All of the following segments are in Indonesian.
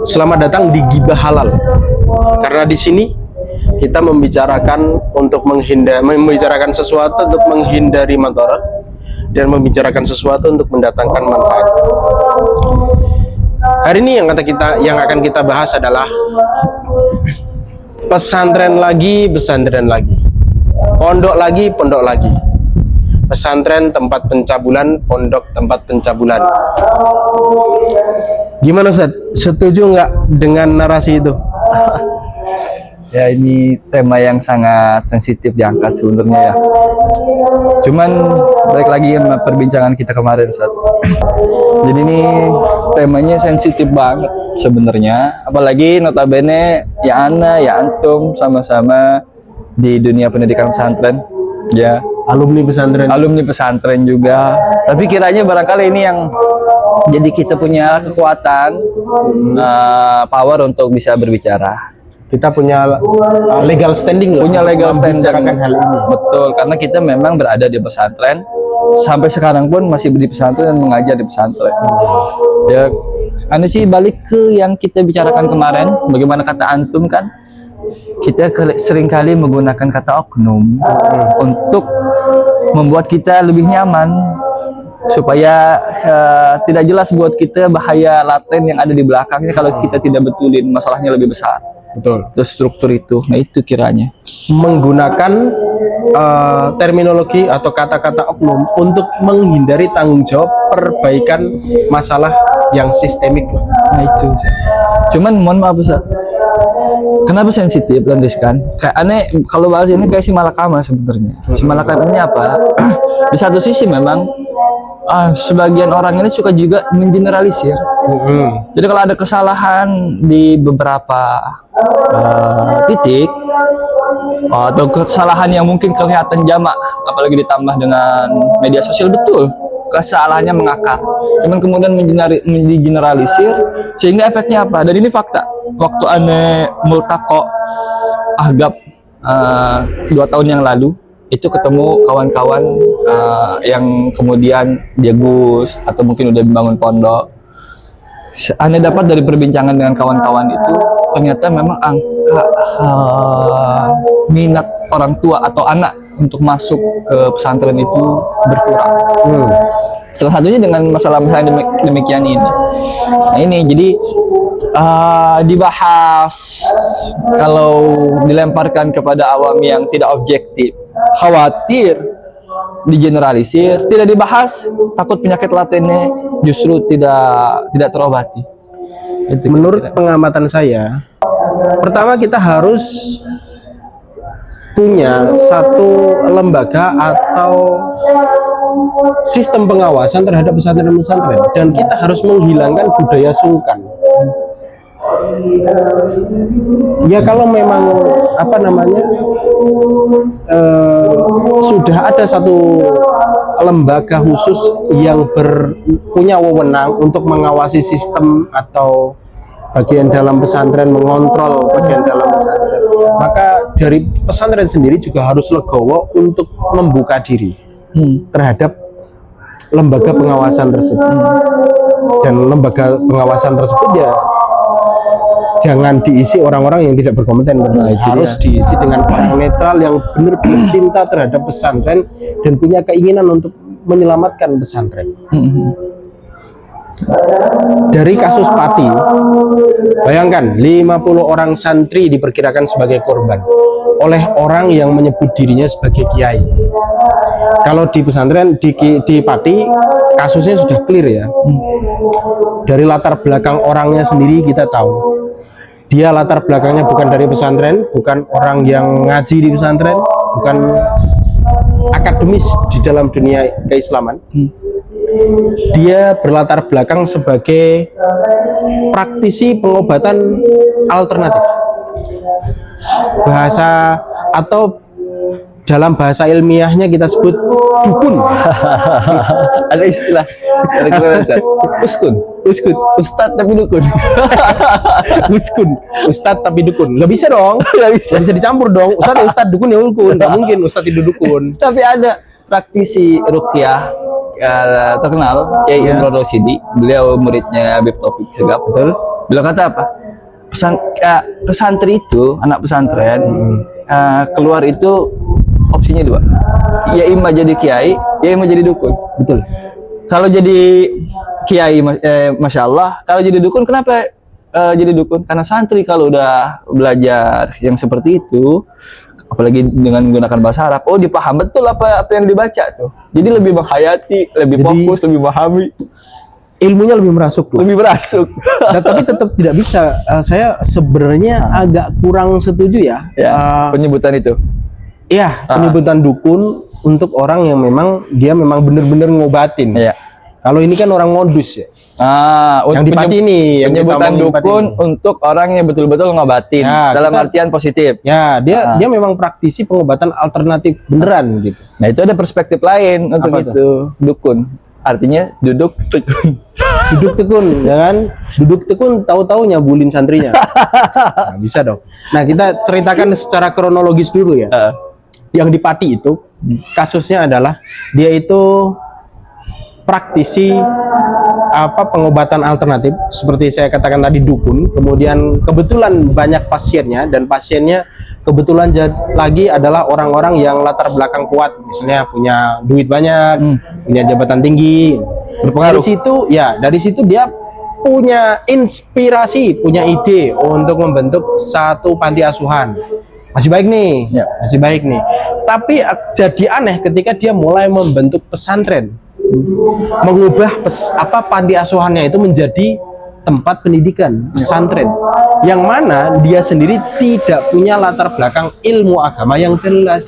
Selamat datang di Gibah Halal. Karena di sini kita membicarakan membicarakan sesuatu untuk menghindari madarat dan membicarakan sesuatu untuk mendatangkan manfaat. Hari ini yang akan kita bahas adalah pesantren lagi, pondok lagi. Pesantren tempat pencabulan, pondok tempat pencabulan. Gimana Ustaz? Setuju nggak dengan narasi itu? Ya, ini tema yang sangat sensitif diangkat sebenarnya ya. Cuman balik lagi sama perbincangan kita kemarin, Ustaz. Jadi ini temanya sensitif banget sebenarnya. Apalagi notabene ya ana ya antum sama-sama di dunia pendidikan pesantren. Ya, alumni pesantren juga. Tapi kiranya barangkali ini yang jadi kita punya kekuatan, power untuk bisa berbicara. Kita punya legal standing Hal ini. Betul, karena kita memang berada di pesantren. Sampai sekarang pun masih di pesantren dan mengajar di pesantren. Ya, sih balik ke yang kita bicarakan kemarin, bagaimana kata antum kan? Kita seringkali menggunakan kata oknum untuk membuat kita lebih nyaman, supaya tidak jelas buat kita bahaya laten yang ada di belakangnya kalau kita tidak betulin masalahnya lebih besar. Betul. Terus struktur itu, nah itu kiranya menggunakan terminologi atau kata-kata oknum untuk menghindari tanggung jawab perbaikan masalah yang sistemik. Nah itu. Cuman mohon maaf Ustaz, kenapa sensitif dan riskan? Kayak aneh kalau bahas ini kayak si Malakama sebenarnya. Si Malakama ini apa? Di satu sisi memang sebagian orang ini suka juga mengeneralisir. Jadi kalau ada kesalahan di beberapa titik atau kesalahan yang mungkin kelihatan jamak, apalagi ditambah dengan media sosial, betul kesalahannya mengakar. Cuman kemudian mengeneralisir sehingga efeknya apa? Dan ini fakta. Waktu aneh multaqo Ahgab 2 tahun yang lalu itu ketemu kawan-kawan yang kemudian dia gus atau mungkin udah membangun pondok. Aneh dapat dari perbincangan dengan kawan-kawan itu ternyata memang angka minat orang tua atau anak untuk masuk ke pesantren itu berkurang. Salah satunya dengan masalah-masalah demikian ini. Nah ini jadi dibahas, kalau dilemparkan kepada awam yang tidak objektif, khawatir digeneralisir, tidak dibahas, takut penyakit latennya justru tidak terobati. Itu menurut pengamatan saya, pertama kita harus punya satu lembaga atau sistem pengawasan terhadap pesantren-pesantren, dan kita harus menghilangkan budaya sungkan. Ya kalau memang sudah ada satu lembaga khusus yang punya wewenang untuk mengawasi sistem atau bagian dalam pesantren, mengontrol bagian dalam pesantren, maka dari pesantren sendiri juga harus legowo untuk membuka diri terhadap lembaga pengawasan tersebut. Dan lembaga pengawasan tersebut ya jangan diisi orang-orang yang tidak berkompeten. Harus diisi dengan orang netral yang benar-benar cinta terhadap pesantren dan punya keinginan untuk menyelamatkan pesantren. Dari kasus Pati, bayangkan 50 orang santri diperkirakan sebagai korban oleh orang yang menyebut dirinya sebagai kiai. Kalau di pesantren di Pati kasusnya sudah clear ya. Dari latar belakang orangnya sendiri kita tahu, dia latar belakangnya bukan dari pesantren, bukan orang yang ngaji di pesantren, bukan akademis di dalam dunia keislaman. Dia berlatar belakang sebagai praktisi pengobatan alternatif. Bahasa atau dalam bahasa ilmiahnya kita sebut dukun. Ada istilah uskun, ustadz tapi dukun. Ustadz tapi dukun. Nggak bisa dong. Nggak bisa dicampur dong. Ustadz dukun ya dukun. Nggak mungkin ustadz itu dukun. Tapi ada praktisi ruqyah terkenal, Kiai Imron Rosidi. Beliau muridnya Habib Taufik Segaf, betul. Beliau kata apa? Pesantri itu, anak pesantren keluar itu opsinya dua. Ya imma jadi kiai, ya imma jadi dukun. Betul. Kalau jadi kiai, masya Allah. Kalau jadi dukun, kenapa jadi dukun? Karena santri kalau udah belajar yang seperti itu, apalagi dengan menggunakan bahasa Arab, oh dipaham betul apa yang dibaca tuh. Jadi lebih menghayati, lebih fokus, lebih memahami. Ilmunya lebih merasuk tuh. Lebih merasuk. Nah, tapi tetap tidak bisa. Saya sebenarnya agak kurang setuju ya. Penyebutan itu. Iya, penyebutan dukun untuk orang yang memang dia memang benar-benar ngobatin. Iya. Kalau ini kan orang modus ya. Yang di Pati ini, yang penyebutan dukun untuk orang yang betul-betul ngobatin. Ya, dalam artian positif. Ya, dia memang praktisi pengobatan alternatif beneran gitu. Nah, itu ada perspektif lain untuk Apa itu. Dukun. Artinya duduk tekun. Duduk tekun, ya kan? Duduk tekun tahu-tahu nyabulin santrinya. Nah, bisa dong. Nah, kita ceritakan secara kronologis dulu ya. Yang di Pati itu kasusnya adalah dia itu praktisi pengobatan alternatif seperti saya katakan tadi dukun, kemudian kebetulan banyak pasiennya dan pasiennya kebetulan lagi adalah orang-orang yang latar belakang kuat, misalnya punya duit banyak, punya jabatan tinggi. Berpengaruh. Dari situ dia punya inspirasi, punya ide untuk membentuk satu panti asuhan. Masih baik nih, masih baik nih. Tapi jadi aneh ketika dia mulai membentuk pesantren, mengubah panti asuhannya itu menjadi tempat pendidikan pesantren, yang mana dia sendiri tidak punya latar belakang ilmu agama yang jelas.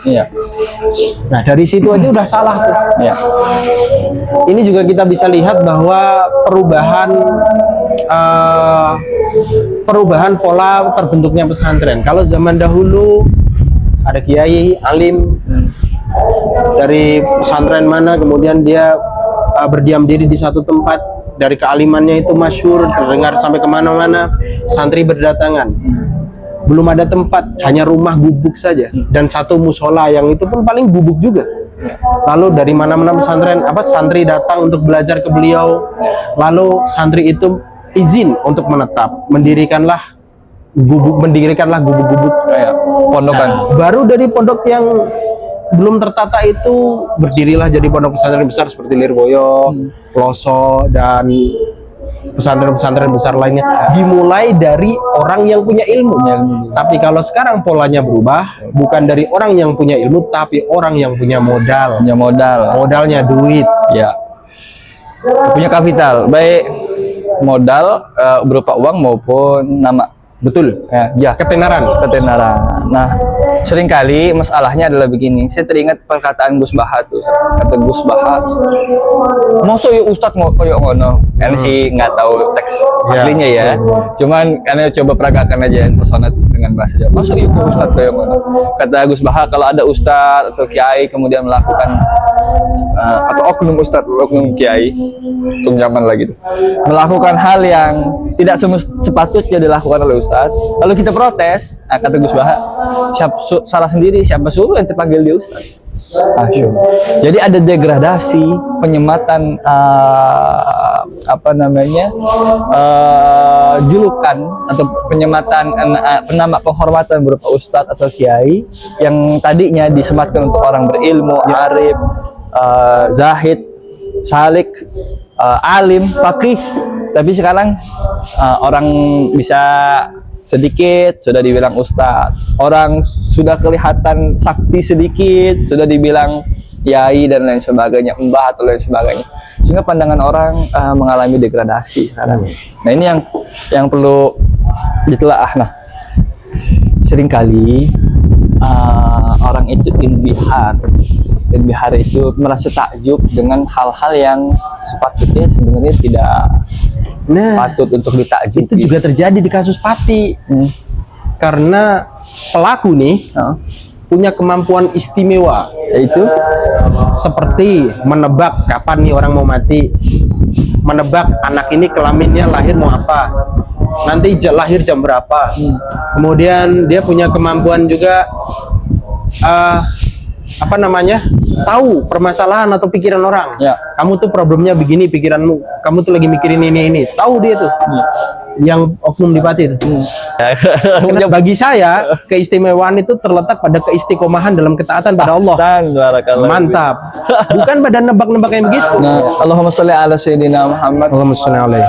Nah, dari situ aja udah salah tuh. Ini juga kita bisa lihat bahwa perubahan pola terbentuknya pesantren. Kalau zaman dahulu ada kiai alim dari pesantren mana, kemudian dia berdiam diri di satu tempat, dari kealimannya itu masyhur, terdengar sampai kemana-mana, santri berdatangan. Belum ada tempat, hanya rumah gubuk saja, dan satu musola yang itu pun paling gubuk juga. Lalu dari mana-mana pesantren, santri datang untuk belajar ke beliau, lalu santri itu izin untuk menetap, mendirikanlah gubuk-gubuk pondokan. Nah, baru dari pondok yang belum tertata itu berdirilah jadi pondok pesantren besar seperti Lirboyo, Ploso, dan pesantren-pesantren besar lainnya. Dimulai dari orang yang punya ilmu. Tapi kalau sekarang polanya berubah, bukan dari orang yang punya ilmu, tapi orang yang punya modal. Modalnya duit. Ya. Punya kapital, baik modal berupa uang maupun nama. Betul. Ketenaran. Nah, seringkali masalahnya adalah begini. Saya teringat perkataan Gus Baha tuh. Kata Gus Baha, "Masa ya Ustadz mau koyo ngono?" Kan sih nggak tahu teks aslinya ya. Cuman karena coba peragakan aja persona dengan bahasa Jawa. "Masa ya Ustadz koyo ngono?" Kata Gus Baha, kalau ada ustadz atau kiai kemudian melakukan atau oknum ustadz, oknum kiai, itu nyaman lagi tuh, melakukan hal yang tidak sepatutnya dilakukan oleh ustadz, lalu kita protes, kata Gus Baha, salah sendiri, siapa suruh yang terpanggil dia ustadz. Jadi ada degradasi, penyematan julukan atau penyematan penama penghormatan berupa ustadz atau kiai yang tadinya disematkan untuk orang berilmu, arif, zahid, salik, alim, faqih, tapi sekarang orang bisa sedikit sudah dibilang ustadz, orang sudah kelihatan sakti sedikit sudah dibilang yai dan lain sebagainya, mbah atau lain sebagainya, sehingga pandangan orang mengalami degradasi sekarang. Nah, ini yang perlu ditelaah. Nah, seringkali orang itu inbihar itu merasa takjub dengan hal-hal yang sepatutnya sebenarnya tidak patut untuk ditakjub. Itu juga terjadi di kasus Pati. Karena pelaku nih punya kemampuan istimewa, yaitu seperti menebak kapan nih orang mau mati, menebak anak ini kelaminnya lahir mau apa, nanti lahir jam berapa. Kemudian dia punya kemampuan juga tahu permasalahan atau pikiran orang. Kamu tuh problemnya begini pikiranmu, kamu tuh lagi mikirin ini, tahu dia tuh. yang oknum di Pati itu. Karena bagi saya keistimewaan itu terletak pada keistiqomahan dalam ketaatan pada Allah. Mantap. Bukan pada nebak-nebak yang begitu. Nah, Allahumma sholli ala sayyidina Muhammad. Allahumma sholli alaihi.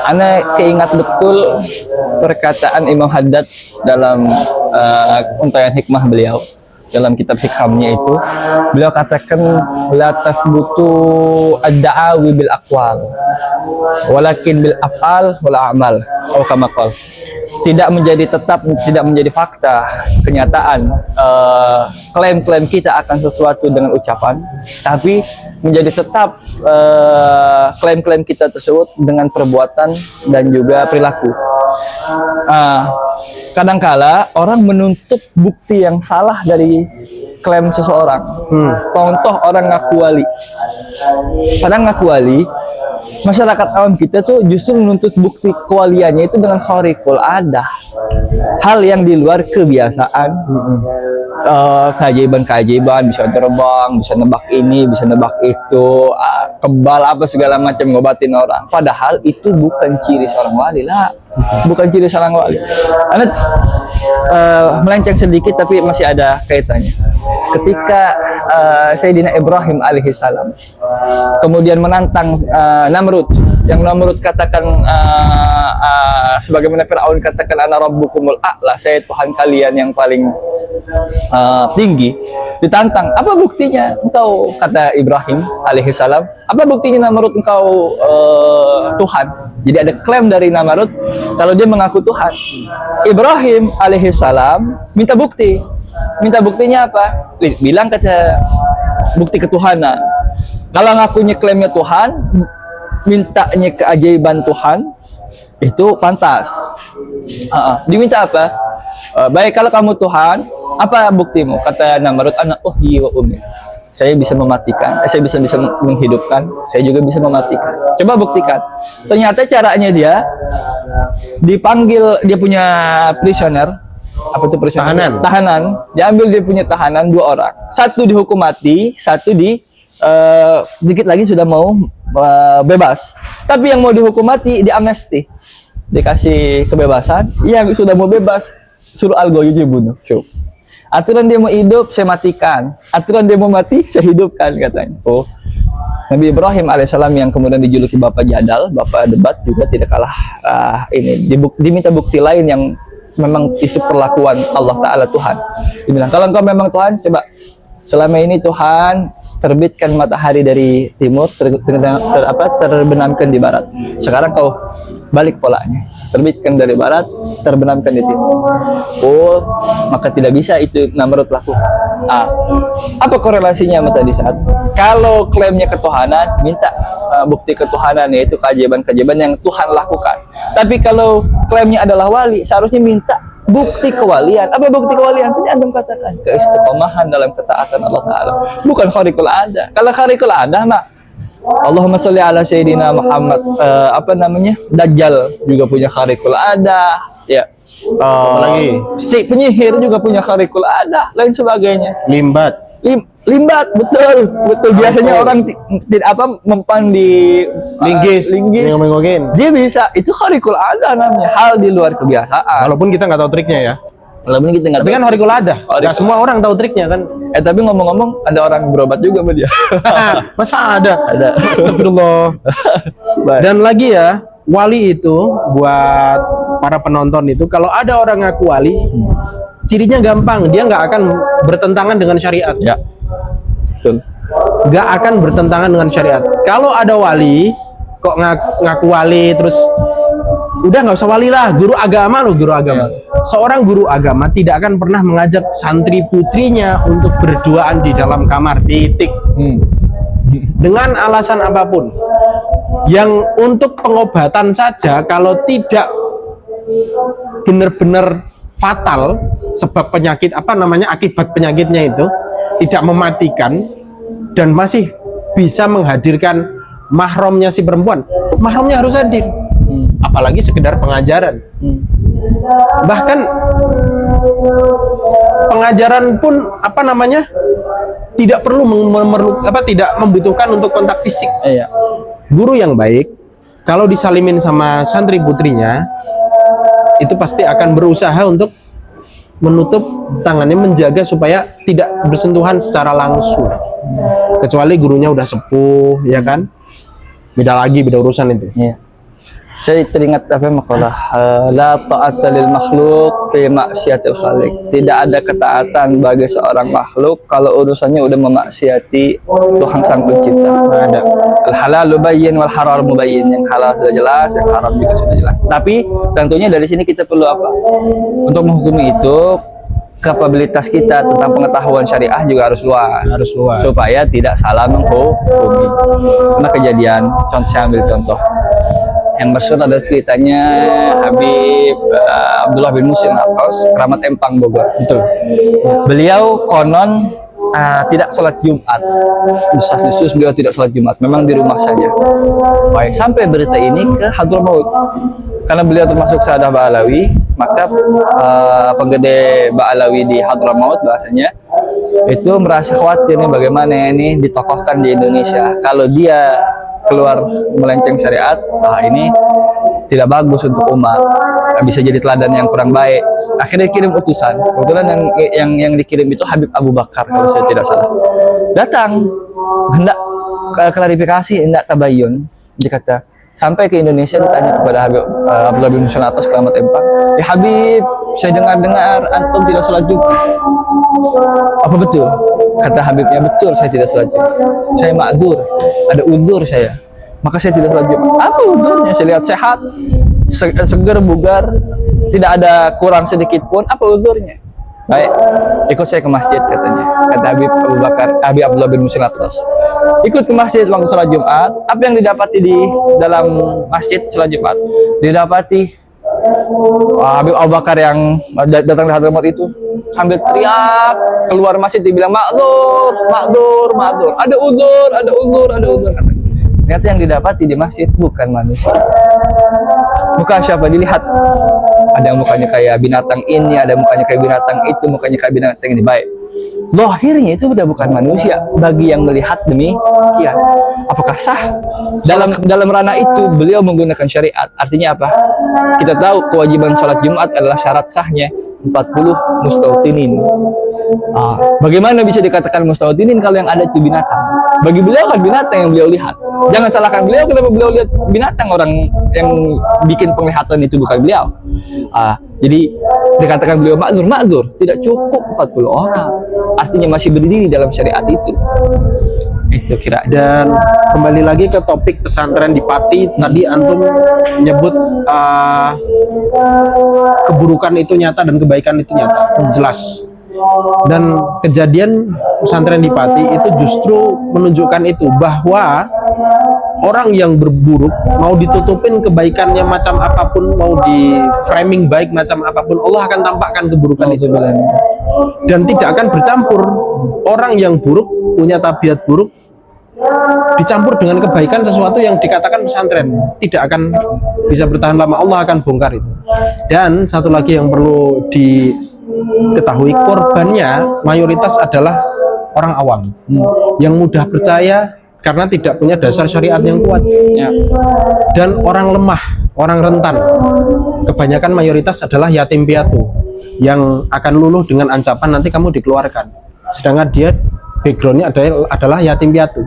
Ana keingat betul perkataan Imam Haddad dalam untayan hikmah beliau dalam kitab hikamnya itu. Beliau katakan la tasbutu ad-da'awi bil aqwal walakin bil af'al wal a'mal atau kama qala. Tidak menjadi fakta kenyataan klaim-klaim kita akan sesuatu dengan ucapan, tapi menjadi tetap klaim-klaim kita tersebut dengan perbuatan dan juga perilaku. Kadangkala orang menuntut bukti yang salah dari klaim seseorang. Contoh orang ngaku wali. Padahal ngaku wali, masyarakat awam kita tuh justru menuntut bukti kewaliannya itu dengan khariqul adah, hal yang di luar kebiasaan. Keajaiban-keajaiban, bisa terbang, bisa nebak ini, bisa nebak itu, kebal apa segala macam, ngobatin orang. Padahal itu bukan ciri seorang wali lah, bukan ciri seorang wali. Anda melenceng sedikit tapi masih ada kaitannya. Ketika Sayyidina Ibrahim alaihissalam kemudian menantang Namrud, yang Namrud katakan sebagaimana Fir'aun katakan ana rabbukumul a'la, saya Tuhan kalian yang paling tinggi, ditantang, apa buktinya engkau, kata Ibrahim alaihissalam, apa buktinya Namrud engkau Tuhan? Jadi ada klaim dari Namrud kalau dia mengaku Tuhan. Ibrahim alaihissalam minta bukti. Minta buktinya apa? Bilang kata bukti ketuhanan. Kalau ngakunya klaimnya Tuhan, mintanya keajaiban Tuhan, itu pantas. Diminta apa? Baik, kalau kamu Tuhan, apa buktimu? Kata Namrud, anak uhyi wa ummi. Saya bisa mematikan, saya bisa menghidupkan, saya juga bisa mematikan. Coba buktikan. Ternyata caranya dia dipanggil, dia punya prisoner. Apa itu prisoner? Tahanan. Diambil, dia punya tahanan 2 orang. Satu dihukum mati, satu dikit lagi sudah mau bebas. Tapi yang mau dihukum mati di amnesti, dikasih kebebasan. Yang sudah mau bebas suruh algoyo dibunuh. Aturan dia mau hidup, saya matikan. Aturan dia mau mati, saya hidupkan, katanya. Oh, Nabi Ibrahim alaihissalam yang kemudian dijuluki Bapak Jadal, Bapak Debat, juga tidak kalah diminta bukti lain yang memang itu perlakuan Allah Ta'ala Tuhan. Dibilang, kalau engkau memang Tuhan, coba selama ini Tuhan terbitkan matahari dari timur, terbenamkan di barat. Sekarang kau balik polanya, terbitkan dari barat, terbenamkan di timur. Oh, maka tidak bisa itu Namrud lakukan. Apa korelasinya sama tadi saat? Kalau klaimnya ketuhanan, minta bukti ketuhanan, yaitu keajaiban-keajaiban yang Tuhan lakukan. Tapi kalau klaimnya adalah wali, seharusnya minta bukti kewalian. Apa bukti kewalian? Tadi Anda katakan keistiqomahan dalam ketaatan Allah Ta'ala, bukan khariqul ada. Kalau khariqul ada, mak Allahumma sholli ala sayyidina Muhammad. Dajjal juga punya khariqul ada, ya. Apalagi Si penyihir juga punya khariqul ada, lain sebagainya. Limbat, betul. Biasanya orang tidak mempan di linggis. Dia bisa, itu khariqul ada namanya, hal di luar kebiasaan. Walaupun kita nggak tahu triknya ya. Tapi kan khariqul ada. Nggak semua orang tahu triknya kan. Tapi ngomong-ngomong, ada orang berobat juga sama dia. Masa ada? Ada. Astagfirullah. Dan lagi ya, wali itu buat para penonton itu, kalau ada orang ngaku wali, cirinya gampang, dia nggak akan bertentangan dengan syariat. Ya, betul. Nggak akan bertentangan dengan syariat. Kalau ada wali, kok ngaku wali, terus udah nggak usah wali lah, guru agama loh, guru agama. Seorang guru agama tidak akan pernah mengajak santri putrinya untuk berduaan di dalam kamar, titik. Dengan alasan apapun. Yang untuk pengobatan saja, kalau tidak benar-benar fatal, sebab penyakit akibat penyakitnya itu tidak mematikan dan masih bisa menghadirkan mahramnya si perempuan, mahramnya harus hadir. Apalagi sekedar pengajaran. Bahkan pengajaran pun tidak perlu tidak membutuhkan untuk kontak fisik. Guru yang baik kalau disalimin sama santri putrinya, itu pasti akan berusaha untuk menutup tangannya, menjaga supaya tidak bersentuhan secara langsung. Kecuali gurunya udah sepuh, ya kan? Beda urusan itu. Iya. Saya teringat apa makalah la ta'ata lil makhluk fi maksiatil khaliq. Tidak ada ketaatan bagi seorang makhluk kalau urusannya udah memaksiati Tuhan Sang Pencipta. Ada al halal bayyin wal haram mubayyin. Yang halal sudah jelas, yang haram juga sudah jelas. Tapi tentunya dari sini kita perlu apa? Untuk menghukumi itu, kapabilitas kita tentang pengetahuan syariah juga harus luas, supaya tidak salah menghukumi. Karena kejadian, saya ambil contoh yang masyhur ada ceritanya Habib Abdullah bin Muhsin Atos, keramat Empang Bogor. Betul. Beliau konon tidak sholat Jumat. Desas-desus beliau tidak sholat Jumat, memang di rumah saja. Baik, sampai berita ini ke Hadramaut. Karena beliau termasuk Sahadah Ba'alawi, maka penggede Ba'alawi di Hadramaut bahasanya itu merasa khawatir nih bagaimana ini ditokohkan di Indonesia. Kalau dia keluar melenceng syariat, ini tidak bagus untuk umat, bisa jadi teladan yang kurang baik. Akhirnya dikirim utusan. Kebetulan yang dikirim itu Habib Abu Bakar kalau saya tidak salah. Datang hendak klarifikasi, hendak tabayun. Dikata sampai ke Indonesia, ditanya kepada Habib Abdullah bin Muhsin Atos, keramat Empang, ya Habib, saya dengar antum tidak sholat Jumat. Apa betul? Kata Habibnya, betul, saya tidak sholat Jumat. Saya ma'zur, ada uzur saya, maka saya tidak sholat Jumat. Apa uzurnya? Saya lihat sehat, seger, bugar, tidak ada kurang sedikit pun. Apa uzurnya? Baik, ikut saya ke masjid, katanya. Kata Habib Abu Bakar, Habib Abdullah bin Muhsin Atos. Ikut ke masjid waktu sholat Jumat. Apa yang didapati di dalam masjid sholat Jumat? Didapati Habib Abu Bakar yang datang di Hadramaut itu sambil teriak keluar masjid, dibilang ma'dzur, ma'dzur, ma'dzur, ada uzur, ada uzur, ada uzur. Ternyata yang didapati di masjid bukan manusia. Bukan siapa dilihat. Ada mukanya kayak binatang ini, ada mukanya kayak binatang itu, mukanya kayak binatang ini. Baik, zahirnya itu sudah bukan manusia bagi yang melihat demikian. Apakah sah? Dalam ranah itu beliau menggunakan syariat. Artinya apa? Kita tahu kewajiban sholat Jumat adalah syarat sahnya 40 mustautinin. Bagaimana bisa dikatakan mustautinin kalau yang ada itu binatang? Bagi beliau kan binatang yang beliau lihat. Jangan salahkan beliau kenapa beliau lihat binatang, orang yang bikin penglihatan itu bukan beliau. Jadi dikatakan beliau ma'zur, tidak cukup 40 orang. Artinya masih berdiri dalam syariat itu. Itu kira. Dan kembali lagi ke topik pesantren di Pati, tadi antum menyebut keburukan itu nyata dan kebaikan itu nyata, jelas. Dan kejadian pesantren di Pati itu justru menunjukkan itu, bahwa orang yang berburuk mau ditutupin kebaikannya macam apapun, mau di framing baik macam apapun, Allah akan tampakkan keburukan itu. Dan tidak akan bercampur. Orang yang buruk, punya tabiat buruk, dicampur dengan kebaikan sesuatu yang dikatakan pesantren, tidak akan bisa bertahan lama. Allah akan bongkar itu. Dan satu lagi yang perlu diketahui, korbannya mayoritas adalah orang awam yang mudah percaya karena tidak punya dasar syariat yang kuat, dan orang lemah, orang rentan. Kebanyakan mayoritas adalah yatim piatu yang akan luluh dengan ancapan nanti kamu dikeluarkan, sedangkan dia backgroundnya adalah yatim piatu,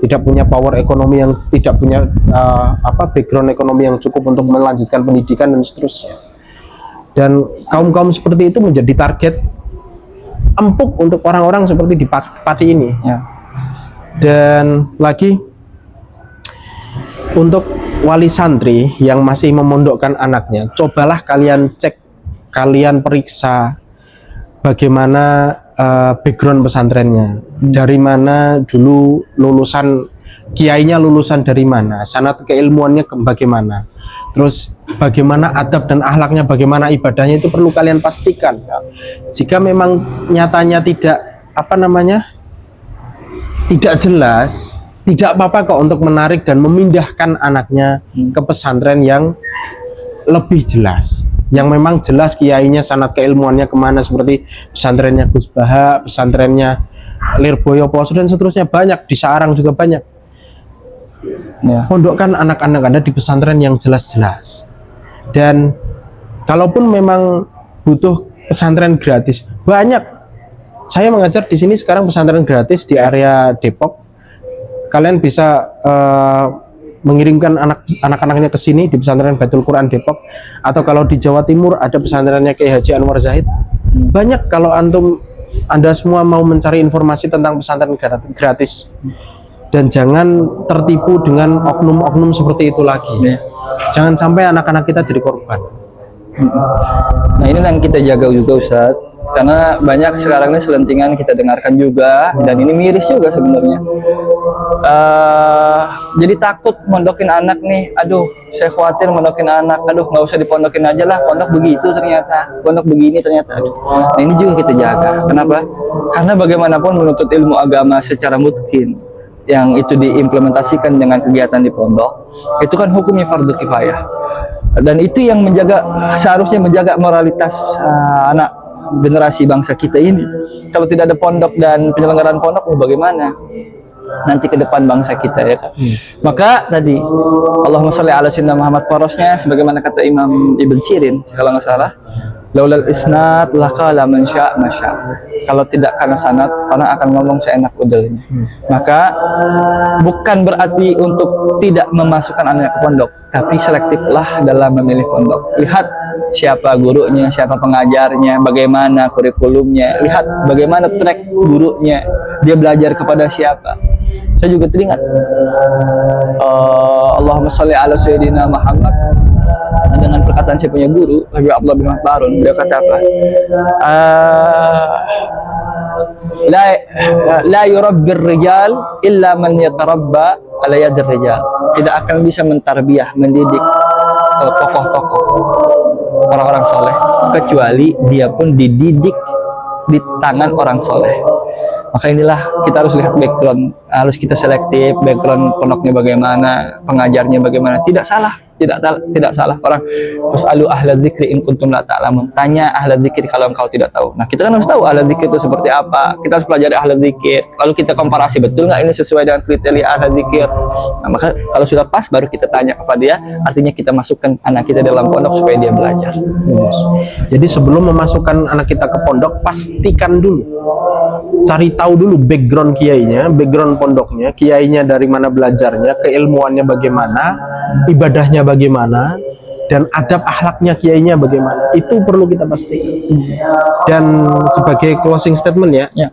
tidak punya power ekonomi, yang tidak punya background ekonomi yang cukup untuk melanjutkan pendidikan dan seterusnya. Dan kaum seperti itu menjadi target empuk untuk orang-orang seperti di Pati ini. Dan lagi untuk wali santri yang masih memondokkan anaknya, cobalah kalian cek, kalian periksa bagaimana background pesantrennya, dari mana dulu lulusan kiainya, lulusan dari mana, sanad keilmuannya bagaimana, terus bagaimana adab dan akhlaknya, bagaimana ibadahnya, itu perlu kalian pastikan. Jika memang nyatanya tidak tidak jelas, tidak apa-apa kok untuk menarik dan memindahkan anaknya ke pesantren yang lebih jelas, yang memang jelas kiainya, sanad keilmuannya kemana, seperti pesantrennya Gus Baha, pesantrennya Lirboyo Poso dan seterusnya, banyak di Sarang juga banyak. Ya. Pondokkan anak-anak Anda di pesantren yang jelas-jelas. Dan kalaupun memang butuh pesantren gratis, banyak. Saya mengajar di sini sekarang pesantren gratis di area Depok. Kalian bisa mengirimkan anak-anaknya ke sini di pesantren Baitul Quran Depok, atau kalau di Jawa Timur ada pesantrennya Kiai Haji Anwar Zahid. Banyak. Kalau Anda semua mau mencari informasi tentang pesantren gratis, dan jangan tertipu dengan oknum-oknum seperti itu lagi. Jangan sampai anak-anak kita jadi korban. Nah ini yang kita jaga juga Ustadz, karena banyak sekarang ini selentingan kita dengarkan juga, dan ini miris juga sebenarnya. Jadi takut mondokin anak nih, aduh saya khawatir mondokin anak, aduh nggak usah dipondokin aja lah, pondok begitu ternyata, pondok begini ternyata, aduh. Nah ini juga kita jaga. Kenapa? Karena bagaimanapun menuntut ilmu agama secara mutkin, yang itu diimplementasikan dengan kegiatan di pondok, itu kan hukumnya fardu kifayah, dan itu yang seharusnya menjaga moralitas anak generasi bangsa kita ini. Kalau tidak ada pondok dan penyelenggaraan pondok, bagaimana nanti ke depan bangsa kita, ya kan? Maka tadi Allahumma sholli ala sayyidina Muhammad, porosnya sebagaimana kata Imam Ibn Sirin kalau nggak salah, laulal isnad laqala man syaa ma syaa. Kalau tidak karena sanad, orang akan ngomong seenak udelnya. Maka bukan berarti untuk tidak memasukkan anak ke pondok, tapi selektiflah dalam memilih pondok. Lihat siapa gurunya, siapa pengajarnya, bagaimana kurikulumnya, lihat bagaimana track gurunya, dia belajar kepada siapa. Saya juga teringat Allahumma sholli ala sayyidina Muhammad, dengan perkataan saya punya guru Habib Abdullah bin Mahbarun. Beliau kata apa? La yurabbir rijal illa man yatarabba ala yadir rijal. Tidak akan bisa mentarbiyah, mendidik tokoh-tokoh, orang-orang soleh, kecuali dia pun dididik di tangan orang soleh. Maka inilah kita harus lihat background, harus kita selektif background pondoknya bagaimana, pengajarnya bagaimana. Tidak salah, tidak salah orang fasalu ahla dzikri in kuntum la ta'lamun. Tanya ahla dzikir kalau engkau tidak tahu. Nah, kita kan harus tahu ahla dzikir itu seperti apa. Kita harus pelajari ahla dzikir. Lalu kita komparasi, betul nggak ini sesuai dengan kriteria ahla dzikir. Nah, maka kalau sudah pas baru kita tanya kepada dia. Artinya kita masukkan anak kita dalam pondok supaya dia belajar. Jadi sebelum memasukkan anak kita ke pondok, pastikan dulu, cari tahu dulu background kiainya, background pondoknya, kiainya dari mana belajarnya, keilmuannya bagaimana, ibadahnya bagaimana, dan adab akhlaknya kiainya bagaimana. Itu perlu kita pastikan. Dan sebagai closing statement ya.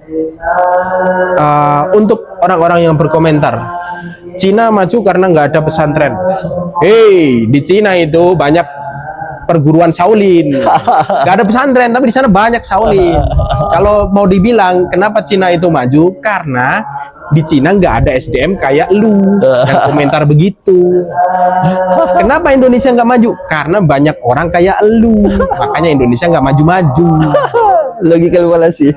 Untuk orang-orang yang berkomentar, Cina maju karena nggak ada pesantren. Hei, di Cina itu banyak perguruan Shaolin, nggak ada pesantren, tapi di sana banyak Shaolin. Kalau mau dibilang kenapa Cina itu maju, karena di Cina nggak ada SDM kayak lu yang komentar begitu. Kenapa Indonesia nggak maju? Karena banyak orang kayak lu, makanya Indonesia nggak maju-maju. Logika kalkulasi.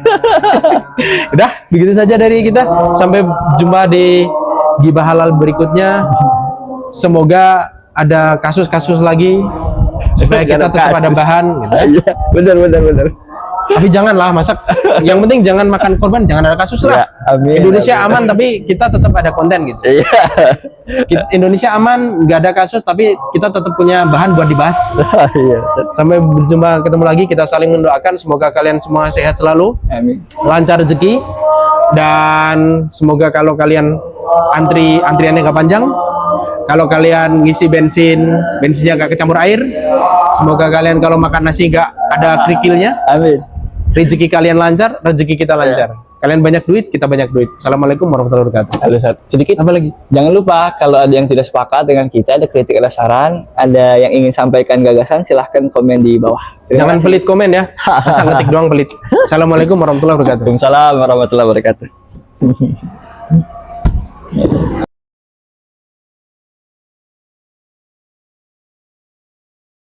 Udah, begitu saja dari kita. Sampai jumpa di Gibah Halal berikutnya. Semoga ada kasus-kasus lagi supaya kita tetap ada bahan gitu. Ya, benar. Tapi janganlah masak. Yang penting jangan makan korban, jangan ada kasus lah. Ya, amin, Indonesia amin. aman tapi kita tetap ada konten gitu. Iya. Indonesia aman, nggak ada kasus tapi kita tetap punya bahan buat dibahas. Iya. Sampai berjumpa, ketemu lagi, kita saling mendoakan semoga kalian semua sehat selalu, Amin. lancar rezeki, dan semoga kalau kalian antriannya nggak panjang. Kalau kalian ngisi bensinnya nggak kecampur air. Semoga kalian kalau makan nasi nggak ada kerikilnya. Amin. Rezeki kalian lancar, rezeki kita lancar. Kalian banyak duit, kita banyak duit. Assalamualaikum warahmatullahi wabarakatuh. Halo, sedikit Apa lagi? jangan lupa kalau ada yang tidak sepakat dengan kita, ada kritik, ada saran, ada yang ingin sampaikan gagasan, silahkan komen di bawah. Jangan pelit komen ya. Masa ngetik doang pelit. Assalamualaikum warahmatullahi wabarakatuh. Waalaikumsalam warahmatullahi wabarakatuh.